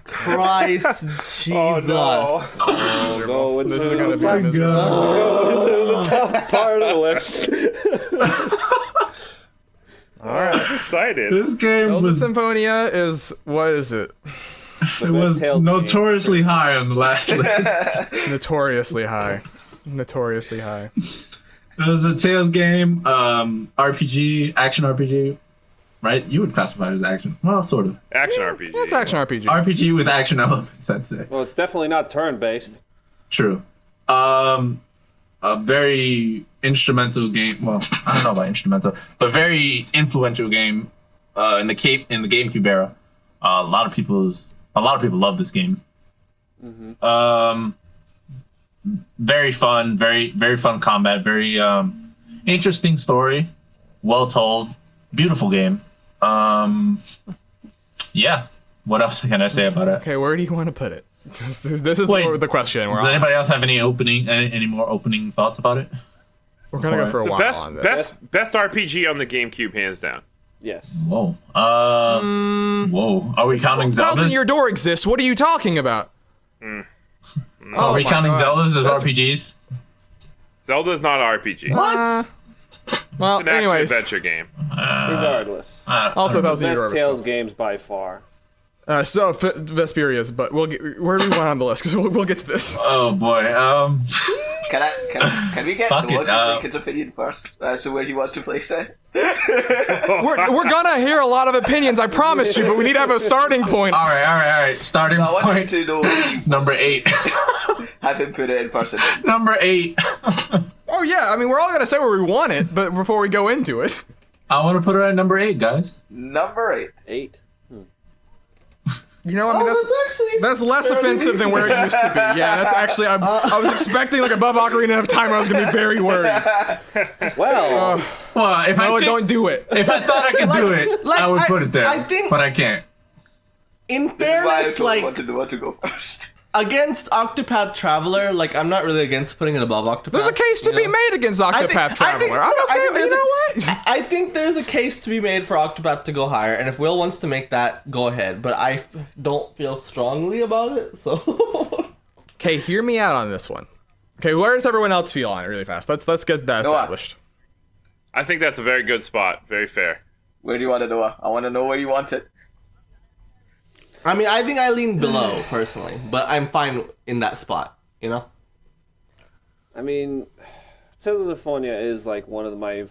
Christ Jesus. Oh, go into This is the gonna be top, miserable. go into the top part of the list. All right. I'm excited. This game Tales of was, Symphonia is, what is it? it was Tales game. notoriously high on the last list. Notoriously high. Notoriously high. It was a Tales game, RPG, action RPG, right? You would classify it as action. Well, sort of. Action RPG. That's action RPG. RPG with action elements, that's it. Well, it's definitely not turn-based. True. A very instrumental game. Well, I don't know about instrumental, but very influential game in the GameCube era. A lot of people love this game. Mm-hmm. Very fun, very fun combat, very interesting story, well told, beautiful game. Yeah. What else can I say about it? Okay, where do you want to put it? This is Wait, the question. Does anybody else have any more opening thoughts about it? We're gonna go for a The while best, on this. best RPG on the GameCube, hands down. Yes. Whoa. Whoa. Are we counting Thousand Zeldas? Year Door exists. What are you talking about? Are Oh we my counting God. Zeldas as That's- RPGs? Zelda's not an RPG. Well, It's an action anyways. adventure game. Regardless. Also, Thousand Year Best Door. Tales games by far. So Vesperia's, but we'll get where do we want on the list? Because we'll get to this. Oh boy. Can we get Fuck it, Noah to make his opinion first? So where he wants to place it? We're gonna hear a lot of opinions, I promise you, but we need to have a starting point. All right. Starting I want point to know where he number 8. have him put it in person. Number 8. Oh yeah, I mean we're all gonna say where we want it, but before we go into it, I want to put it at number 8, guys. Number 8. 8. you know, I mean that's less offensive than where it used to be. Yeah, that's actually I was expecting like above Ocarina of Time, I was gonna be very worried. Well, Well, if No, I don't do it. if I thought I could do it, like, I would put it there. I think- but I can't. In Why I fairness, don't like, want to know what to go first. against Octopath Traveler, like, I'm not really against putting it above Octopath. There's a case to you be know? made against Octopath Traveler. I'm okay. You know what? I think there's a case to be made for Octopath to go higher, and if Will wants to make that, go ahead. But I don't feel strongly about it, so. Okay, hear me out on this one. Okay, where does everyone else feel on it really fast? Let's get that Noah. established. I think that's a very good spot. Very fair. Where do you want to know? I want to know where you want it. I mean, I think I lean below, personally, but I'm fine in that spot, you know? I mean, Tales of Symphonia is like one of my,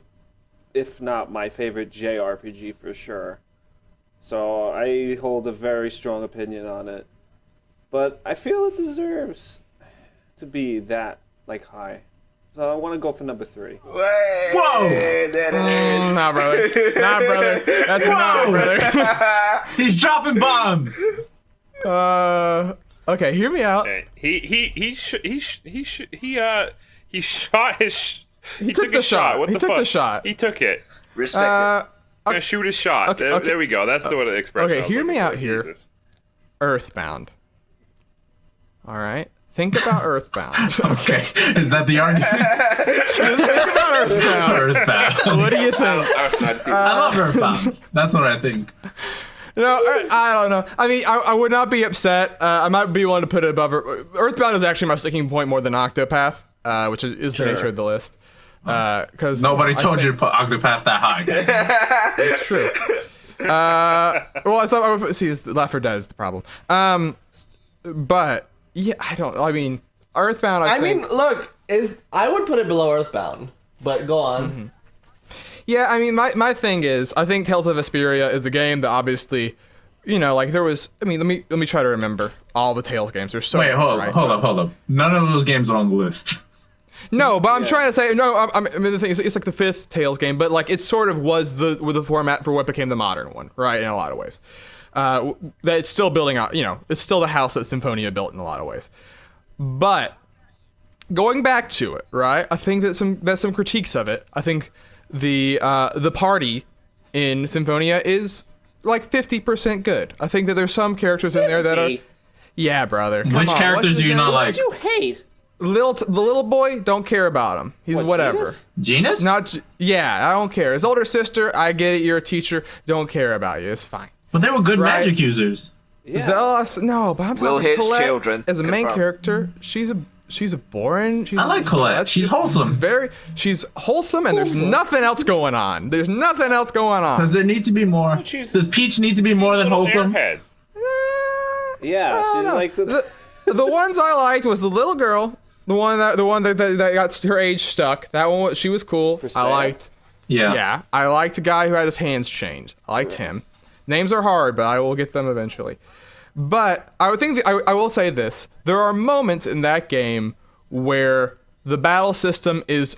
if not my favorite JRPG for sure. So I hold a very strong opinion on it. But I feel it deserves to be that, like, high. So I want to go for number 3. Whoa! There it is. Nah, brother. Nah, brother. That's a nah, brother. He's dropping bombs. Okay, hear me out. Okay. He shot his. He took took the his shot. shot. What He the took fuck? the shot. He took it. Respect it. I'm gonna shoot his shot. Okay, there, okay. there we go. That's the what expression. Okay, I was hear me looking out for. here. Jesus. Earthbound. All right. Think about Earthbound. Okay, is that the argument? Think about Earthbound. Earthbound. What do you think? I love Earthbound. That's what I think. No, I don't know. I mean, I would not be upset. I might be willing to put it above. Earthbound is actually my sticking point more than Octopath, which is the nature of the list. Because Nobody told you to put Octopath that high. It's true. Well, it's not, see, Left 4 Dead is the problem. But yeah, I mean, Earthbound. I think, look, I would put it below Earthbound, but go on. Mm-hmm. Yeah, I mean, my thing is, I think Tales of Vesperia is a game that obviously, like there was. I mean, let me try to remember all the Tales games. There's so Wait, many, right? hold up. None of those games are on the list. No, but I'm trying to say I mean, the thing is, it's like the 5th Tales game, but like it sort of was the format for what became the modern one, right? In a lot of ways, that it's still building out. It's still the house that Symphonia built in a lot of ways. But going back to it, right? I think that some critiques of it. I think the party in Symphonia is like 50% good. I think that there's some characters in there that are. Yeah, brother. Come Which on. characters do you not like? What you hate? The little boy, don't care about him. He's whatever. Genus? Genus? Yeah, I don't care. His older sister, I get it. You're a teacher. Don't care about you. It's fine. But they were good Right. magic users. Yeah. No, but I'm Will talking hits Colette children. as a main Confirmed. character. She's a boring. I like Colette. She's wholesome. She's wholesome, and there's nothing else going on. There's nothing else going on. Does there need to be more? She's- Does Peach need to be more than Little wholesome? airhead. Yeah, she's no. like The ones I liked was the little girl, the one that got her age stuck. That one, she was cool. I Saya? liked. Yeah. Yeah, I liked a guy who had his hands chained. I liked him. Names are hard, but I will get them eventually. But I would think I will say this: there are moments in that game where the battle system is.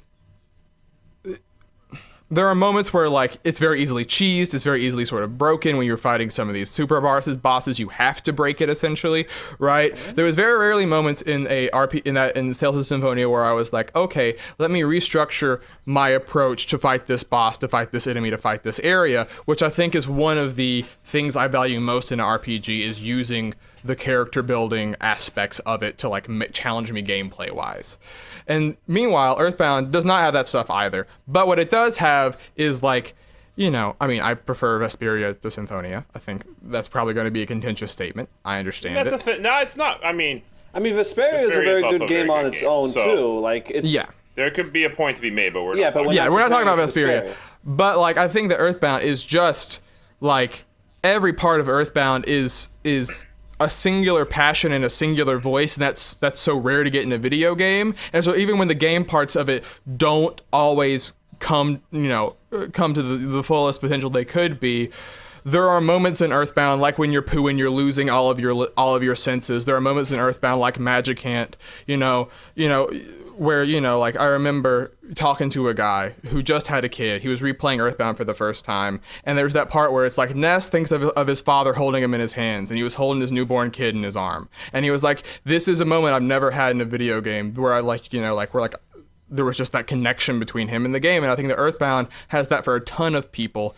There are moments where like it's very easily cheesed, it's very easily sort of broken when you're fighting some of these super bosses. You have to break it essentially, right? There was very rarely moments in in Tales of Symphonia where I was like, okay, let me restructure my approach to fight this boss, to fight this enemy, to fight this area, which I think is one of the things I value most in an RPG is using the character building aspects of it to like challenge me gameplay wise. And meanwhile, Earthbound does not have that stuff either. But what it does have is like, I mean, I prefer Vesperia to Symphonia. I think that's probably going to be a contentious statement. I understand That's it. a thing. No, it's not. I mean, Vesperia is a Vesperia very is also good a game very on good its game, own so- too. Like it's there could be a point to be made, but we're Yeah, not. but talking we're Yeah, not we're not talking about comparing it to Vesperia. But like, I think that Earthbound is just like every part of Earthbound is a singular passion and a singular voice, and that's so rare to get in a video game. And so even when the game parts of it don't always come to the fullest potential they could be, there are moments in Earthbound like when you're pooing, you're losing all of your senses. There are moments in Earthbound like Magicant, where like I remember talking to a guy who just had a kid. He was replaying Earthbound for the first time, and there's that part where it's like Ness thinks of his father holding him in his hands, and he was holding his newborn kid in his arm, and he was like, "This is a moment I've never had in a video game where I there was just that connection between him and the game." And I think that Earthbound has that for a ton of people.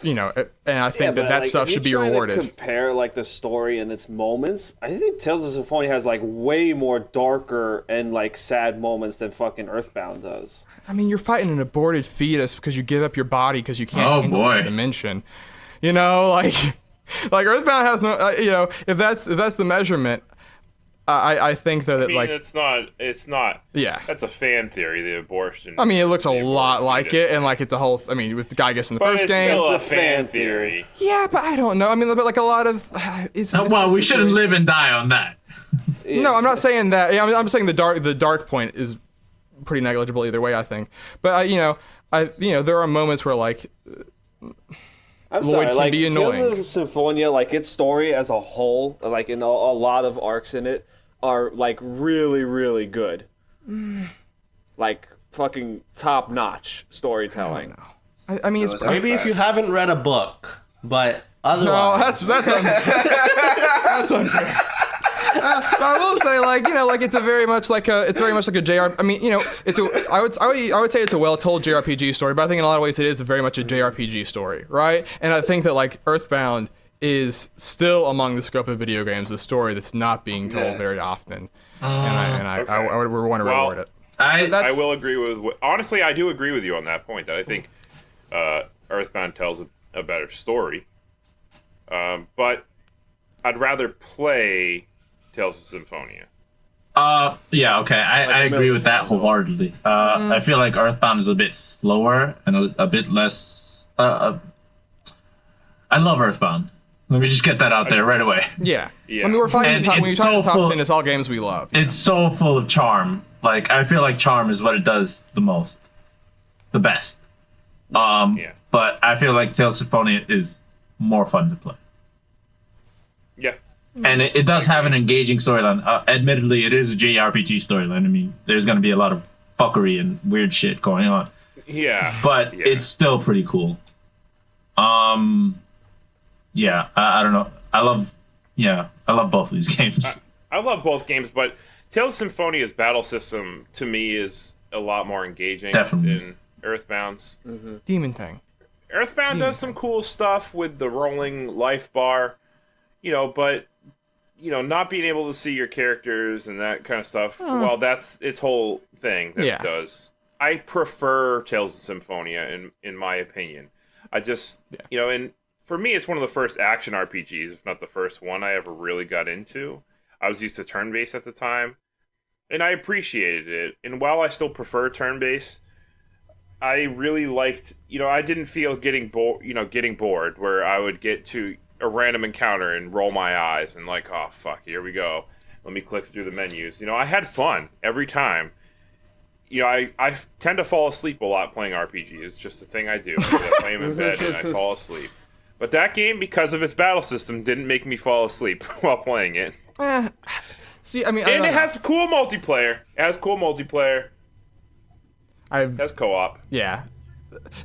And I think that stuff should be rewarded. To compare like the story and its moments, I think Tales of Symphonia has like way more darker and like sad moments than fucking Earthbound does. I mean, you're fighting an aborted fetus because you give up your body because you can't handle this dimension. Like Earthbound has no. If that's the measurement, I think that it's not. Yeah. That's a fan theory. The abortion. I mean, it looks a the lot abortion like fetus. it, and like it's a whole. I mean, with the guy gets in the But first it's game. still a It's a fan fan theory. Yeah, but I don't know. I mean, but like a lot of. Well, we shouldn't live and die on that. No, I'm not saying that. I'm saying the dark point is pretty negligible either way. I think, but there are moments where like. I'm Lloyd sorry, can like be annoying. Tales of Symphonia, like its story as a whole, like in a lot of arcs in it, are like really, really good. Like fucking top notch storytelling. I mean, it's Maybe if you haven't read a book, but otherwise. no, that's unfair. That's unfair. But I will say, it's very much like a JR. I mean, I would say it's a well-told JRPG story, but I think in a lot of ways it is very much a JRPG story, right? And I think that like Earthbound is still among the scope of video games a story that's not being told very often, and I would want to reward it. I will agree with. Honestly, I do agree with you on that point. That I think Earthbound tells a better story, but I'd rather play Tales of Symphonia. Yeah, okay. I a agree million with that times over. wholeheartedly. I feel like Earthbound is a bit slower and a bit less. I love Earthbound. Let me just get that out there right away. Yeah. Yeah. I mean, we're finding And the top, when you're it's talking so top full- 10, it's all games we love. It's so full of charm. Like, I feel like charm is what it does the most, the best. Yeah. But I feel like Tales of Symphonia is more fun to play. Yeah. And it does have an engaging storyline. Admittedly, it is a JRPG storyline. I mean, there's going to be a lot of fuckery and weird shit going on. Yeah. But Yeah. it's still pretty cool. Yeah, I don't know. I love both of these games. I love both games, but Tales of Symphonia's battle system to me is a lot more engaging Definitely. than Earthbound's. Demon thing. Earthbound does some cool stuff with the rolling life bar, but not being able to see your characters and that kind of stuff. Well, that's its whole thing that Yeah. it does. I prefer Tales of Symphonia in my opinion. I just and for me, it's one of the first action RPGs, if not the first one I ever really got into. I was used to turn-based at the time, and I appreciated it. And while I still prefer turn-based, I really liked, I didn't feel getting bored where I would get to a random encounter and roll my eyes and like, oh, fuck, here we go. Let me click through the menus. I had fun every time. I tend to fall asleep a lot playing RPGs. It's just a thing I do. I play them in bed and I fall asleep. But that game, because of its battle system, didn't make me fall asleep while playing it. See, I mean, And it has cool multiplayer. It has co-op. Yeah,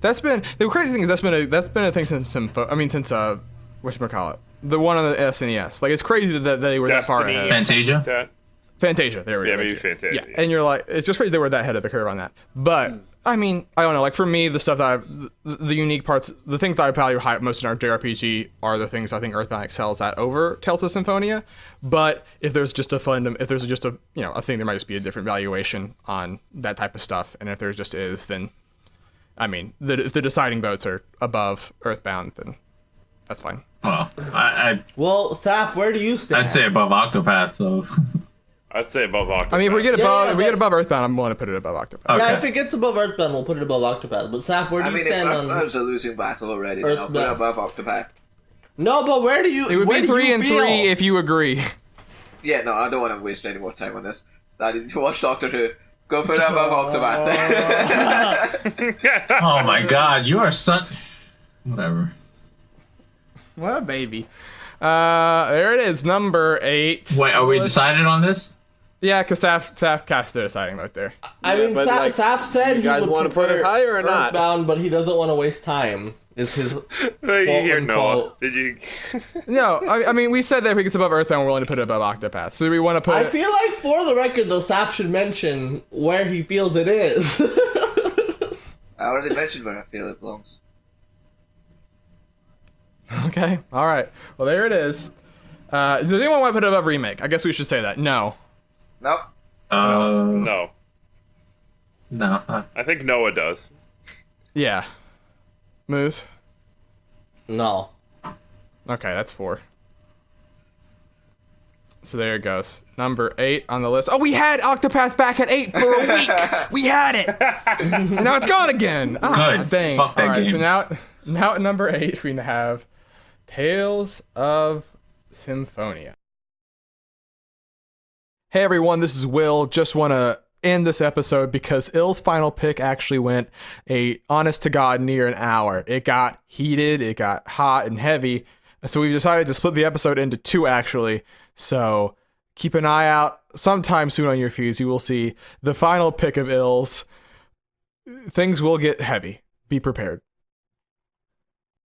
that's been the crazy thing is that's been a thing since whatchamacallit, the one on the SNES. Like, it's crazy that they were that far Destiny. ahead. Fantasia? Like that. Fantasia, there we go. Yeah, maybe Fantasia. Yeah, and you're like, it's just crazy they were that ahead of the curve on that. But I mean, I don't know. Like, for me, the stuff that the unique parts, the things that I value most in our JRPG are the things I think Earthbound excels at over Tales of Symphonia. But if there's just a thing, there might just be a different valuation on that type of stuff. And if there just is, then I mean, if the deciding votes are above Earthbound, then that's fine. Well, Well, Saf, where do you stand? I'd say above Octopath, so... I'd say above Octopath. I mean, if we get above, yeah, if we get but- above Earthbound, I'm willing to put it above Octopath. Okay. Yeah, if it gets above Earthbound, we'll put it above Octopath. But Saf, where do I you mean, stand if on? Earthbound's a losing battle already, then I'll put it Earthbound. above Octopath. No, but where do you? It would where be do 3 you and feel? 3 if you agree. Yeah, no, I don't want to waste any more time on this. I didn't watch Doctor Who. Go put it above Octopath. Oh my god, you are such... Whatever. What a baby. There it is, number 8. Wait, are we decided on this? Yeah, because Saf cast the deciding vote there. I Yeah, mean, but, like, Saf said you he guys would wanna put prefer it higher or not? Earthbound, but he doesn't want to waste time. Is his You hear Noah? quote. Did you? No, I mean, we said that if it gets above Earthbound, we're willing to put it above Octopath. So do we want to put I it... feel like, for the record, though, Saf should mention where he feels it is. I already mentioned where I feel it belongs. Okay, all right. Well, there it is. Does anyone want to put it above Remake? I guess we should say that. No. Nope. No. No. I think Noah does. Yeah. Moose? No. Okay, that's 4. So there it goes. Number 8 on the list. Oh, we had Octopath back at 8 for a week. We had it. And now it's gone again. Ah, Good. dang. Fuck that All right, game. so now at number 8 we have Tales of Symphonia. Hey everyone, this is Will. Just want to end this episode because ill's final pick actually went honest to God near an hour. It got heated, it got hot and heavy, so we've decided to split the episode into 2 actually. So keep an eye out sometime soon on your feeds. You will see the final pick of ill's. Things will get heavy. Be prepared.